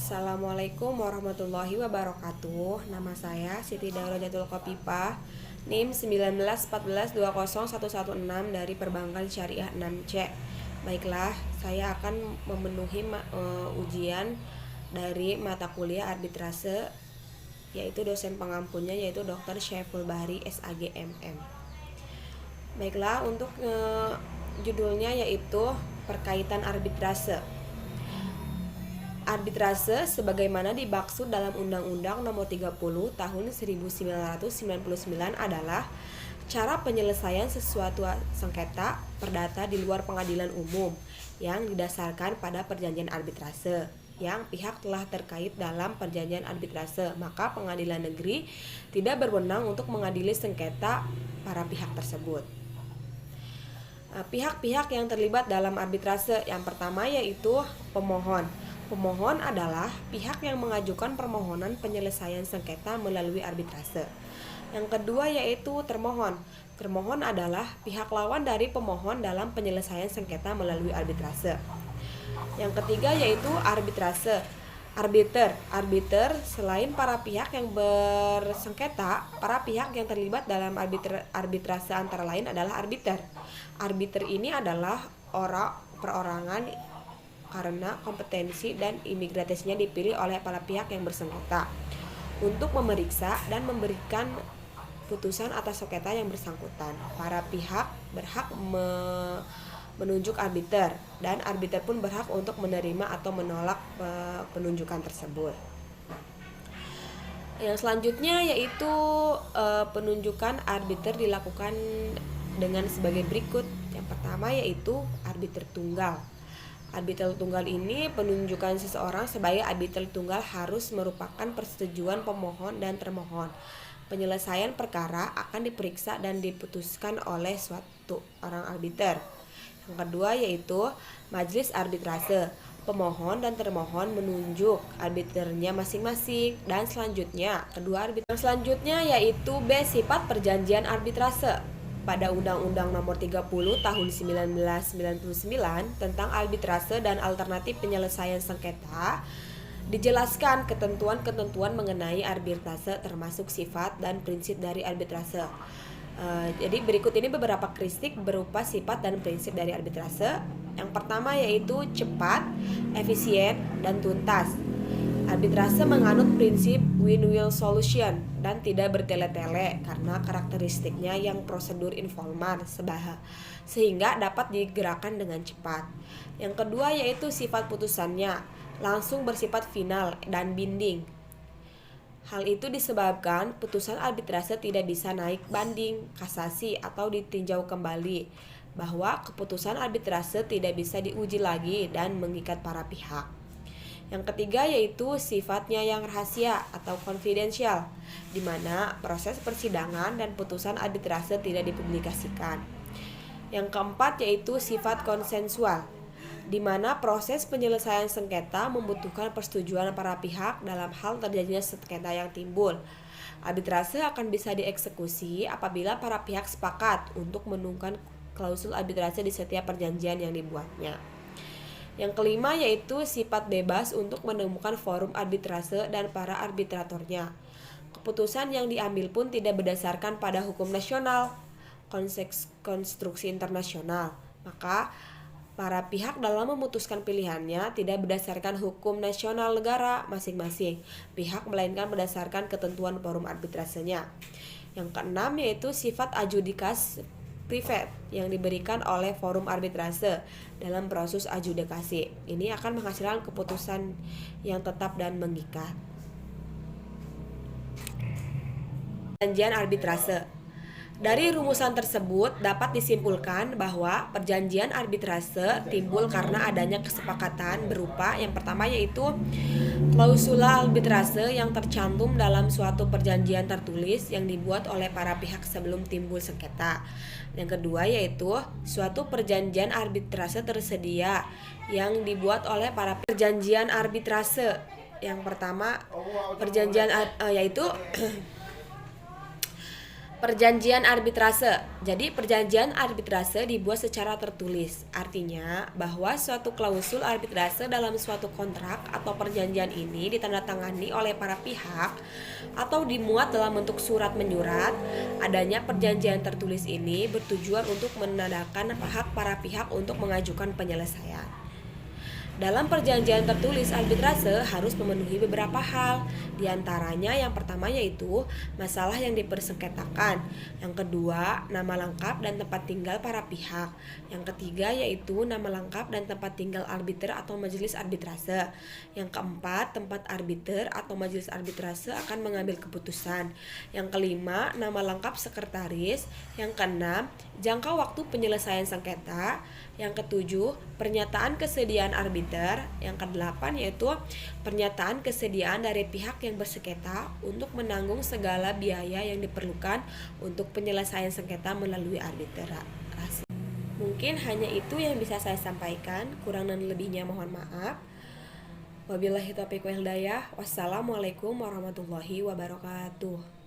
Assalamualaikum warahmatullahi wabarakatuh. Nama saya Siti Daulatul Kopipah, NIM 1914201116 dari Perbankan Syariah 6C. Baiklah, saya akan memenuhi ujian dari mata kuliah arbitrase, yaitu dosen pengampunnya yaitu Dr. Syaiful Bahri SAGMM. Baiklah, untuk judulnya yaitu perkaitan arbitrase. Arbitrase sebagaimana dimaksud dalam Undang-Undang Nomor 30 Tahun 1999 adalah cara penyelesaian sesuatu sengketa perdata di luar pengadilan umum yang didasarkan pada perjanjian arbitrase yang pihak telah terkait dalam perjanjian arbitrase, maka pengadilan negeri tidak berwenang untuk mengadili sengketa para pihak tersebut. Pihak-pihak yang terlibat dalam arbitrase yang pertama yaitu pemohon. Pemohon adalah pihak yang mengajukan permohonan penyelesaian sengketa melalui arbitrase. Yang kedua yaitu termohon. Termohon adalah pihak lawan dari pemohon dalam penyelesaian sengketa melalui arbitrase. Yang ketiga yaitu arbitrase. Arbiter selain para pihak yang bersengketa, para pihak yang terlibat dalam arbitrase antara lain adalah arbiter. Arbiter ini adalah perorangan karena kompetensi dan imigrasinya dipilih oleh para pihak yang bersengketa untuk memeriksa dan memberikan putusan atas sengketa yang bersangkutan. Para pihak berhak menunjuk arbiter dan arbiter pun berhak untuk menerima atau menolak penunjukan tersebut. Yang selanjutnya yaitu penunjukan arbiter dilakukan dengan sebagai berikut. Yang pertama yaitu arbiter tunggal. Arbiter tunggal ini penunjukan seseorang sebagai arbiter tunggal harus merupakan persetujuan pemohon dan termohon. Penyelesaian perkara akan diperiksa dan diputuskan oleh suatu orang arbiter. Yang kedua yaitu majelis arbitrase. Pemohon dan termohon menunjuk arbiternya masing-masing. Dan selanjutnya, kedua arbiter selanjutnya yaitu B. Sifat perjanjian arbitrase. Pada Undang-Undang Nomor 30 Tahun 1999 tentang arbitrase dan alternatif penyelesaian sengketa, dijelaskan ketentuan-ketentuan mengenai arbitrase termasuk sifat dan prinsip dari arbitrase. Jadi berikut ini beberapa karakteristik berupa sifat dan prinsip dari arbitrase. Yang pertama yaitu cepat, efisien, dan tuntas. Arbitrase menganut prinsip win-win solution dan tidak bertele-tele karena karakteristiknya yang prosedur informal sehingga dapat digerakkan dengan cepat. Yang kedua yaitu sifat putusannya langsung bersifat final dan binding. Hal itu disebabkan putusan arbitrase tidak bisa naik banding, kasasi atau ditinjau kembali, bahwa keputusan arbitrase tidak bisa diuji lagi dan mengikat para pihak. Yang ketiga yaitu sifatnya yang rahasia atau confidential, di mana proses persidangan dan putusan arbitrase tidak dipublikasikan. Yang keempat yaitu sifat konsensual, di mana proses penyelesaian sengketa membutuhkan persetujuan para pihak dalam hal terjadinya sengketa yang timbul. Arbitrase akan bisa dieksekusi apabila para pihak sepakat untuk menunjukkan klausul arbitrase di setiap perjanjian yang dibuatnya. Yang kelima yaitu sifat bebas untuk menemukan forum arbitrase dan para arbitratornya. Keputusan yang diambil pun tidak berdasarkan pada hukum nasional, konstruksi internasional. Maka para pihak dalam memutuskan pilihannya tidak berdasarkan hukum nasional negara masing-masing pihak, melainkan berdasarkan ketentuan forum arbitrasenya. Yang keenam yaitu sifat adjudikas privat yang diberikan oleh forum arbitrase dalam proses adjudikasi. Ini akan menghasilkan keputusan yang tetap dan mengikat. Perjanjian arbitrase. Dari rumusan tersebut dapat disimpulkan bahwa perjanjian arbitrase timbul karena adanya kesepakatan berupa yang pertama yaitu klausula arbitrase yang tercantum dalam suatu perjanjian tertulis yang dibuat oleh para pihak sebelum timbul sengketa. Yang kedua yaitu suatu perjanjian arbitrase tersedia yang dibuat oleh para perjanjian arbitrase. Yang pertama perjanjian yaitu Perjanjian arbitrase. Jadi perjanjian arbitrase dibuat secara tertulis. Artinya bahwa suatu klausul arbitrase dalam suatu kontrak atau perjanjian ini ditandatangani oleh para pihak atau dimuat dalam bentuk surat menyurat. Adanya perjanjian tertulis ini bertujuan untuk menandakan hak para pihak untuk mengajukan penyelesaian. Dalam perjanjian tertulis arbitrase harus memenuhi beberapa hal. Di antaranya yang pertama yaitu masalah yang dipersengketakan. Yang kedua, nama lengkap dan tempat tinggal para pihak. Yang ketiga yaitu nama lengkap dan tempat tinggal arbiter atau majelis arbitrase. Yang keempat, tempat arbiter atau majelis arbitrase akan mengambil keputusan. Yang kelima, nama lengkap sekretaris. Yang keenam, jangka waktu penyelesaian sengketa. Yang ketujuh, pernyataan kesediaan arbiter. Yang kedelapan yaitu pernyataan kesediaan dari pihak yang bersengketa untuk menanggung segala biaya yang diperlukan untuk penyelesaian sengketa melalui arbitrase. Mungkin hanya itu yang bisa saya sampaikan, kurang dan lebihnya mohon maaf. Wabillahi taufiq wal hidayah. Wassalamualaikum warahmatullahi wabarakatuh.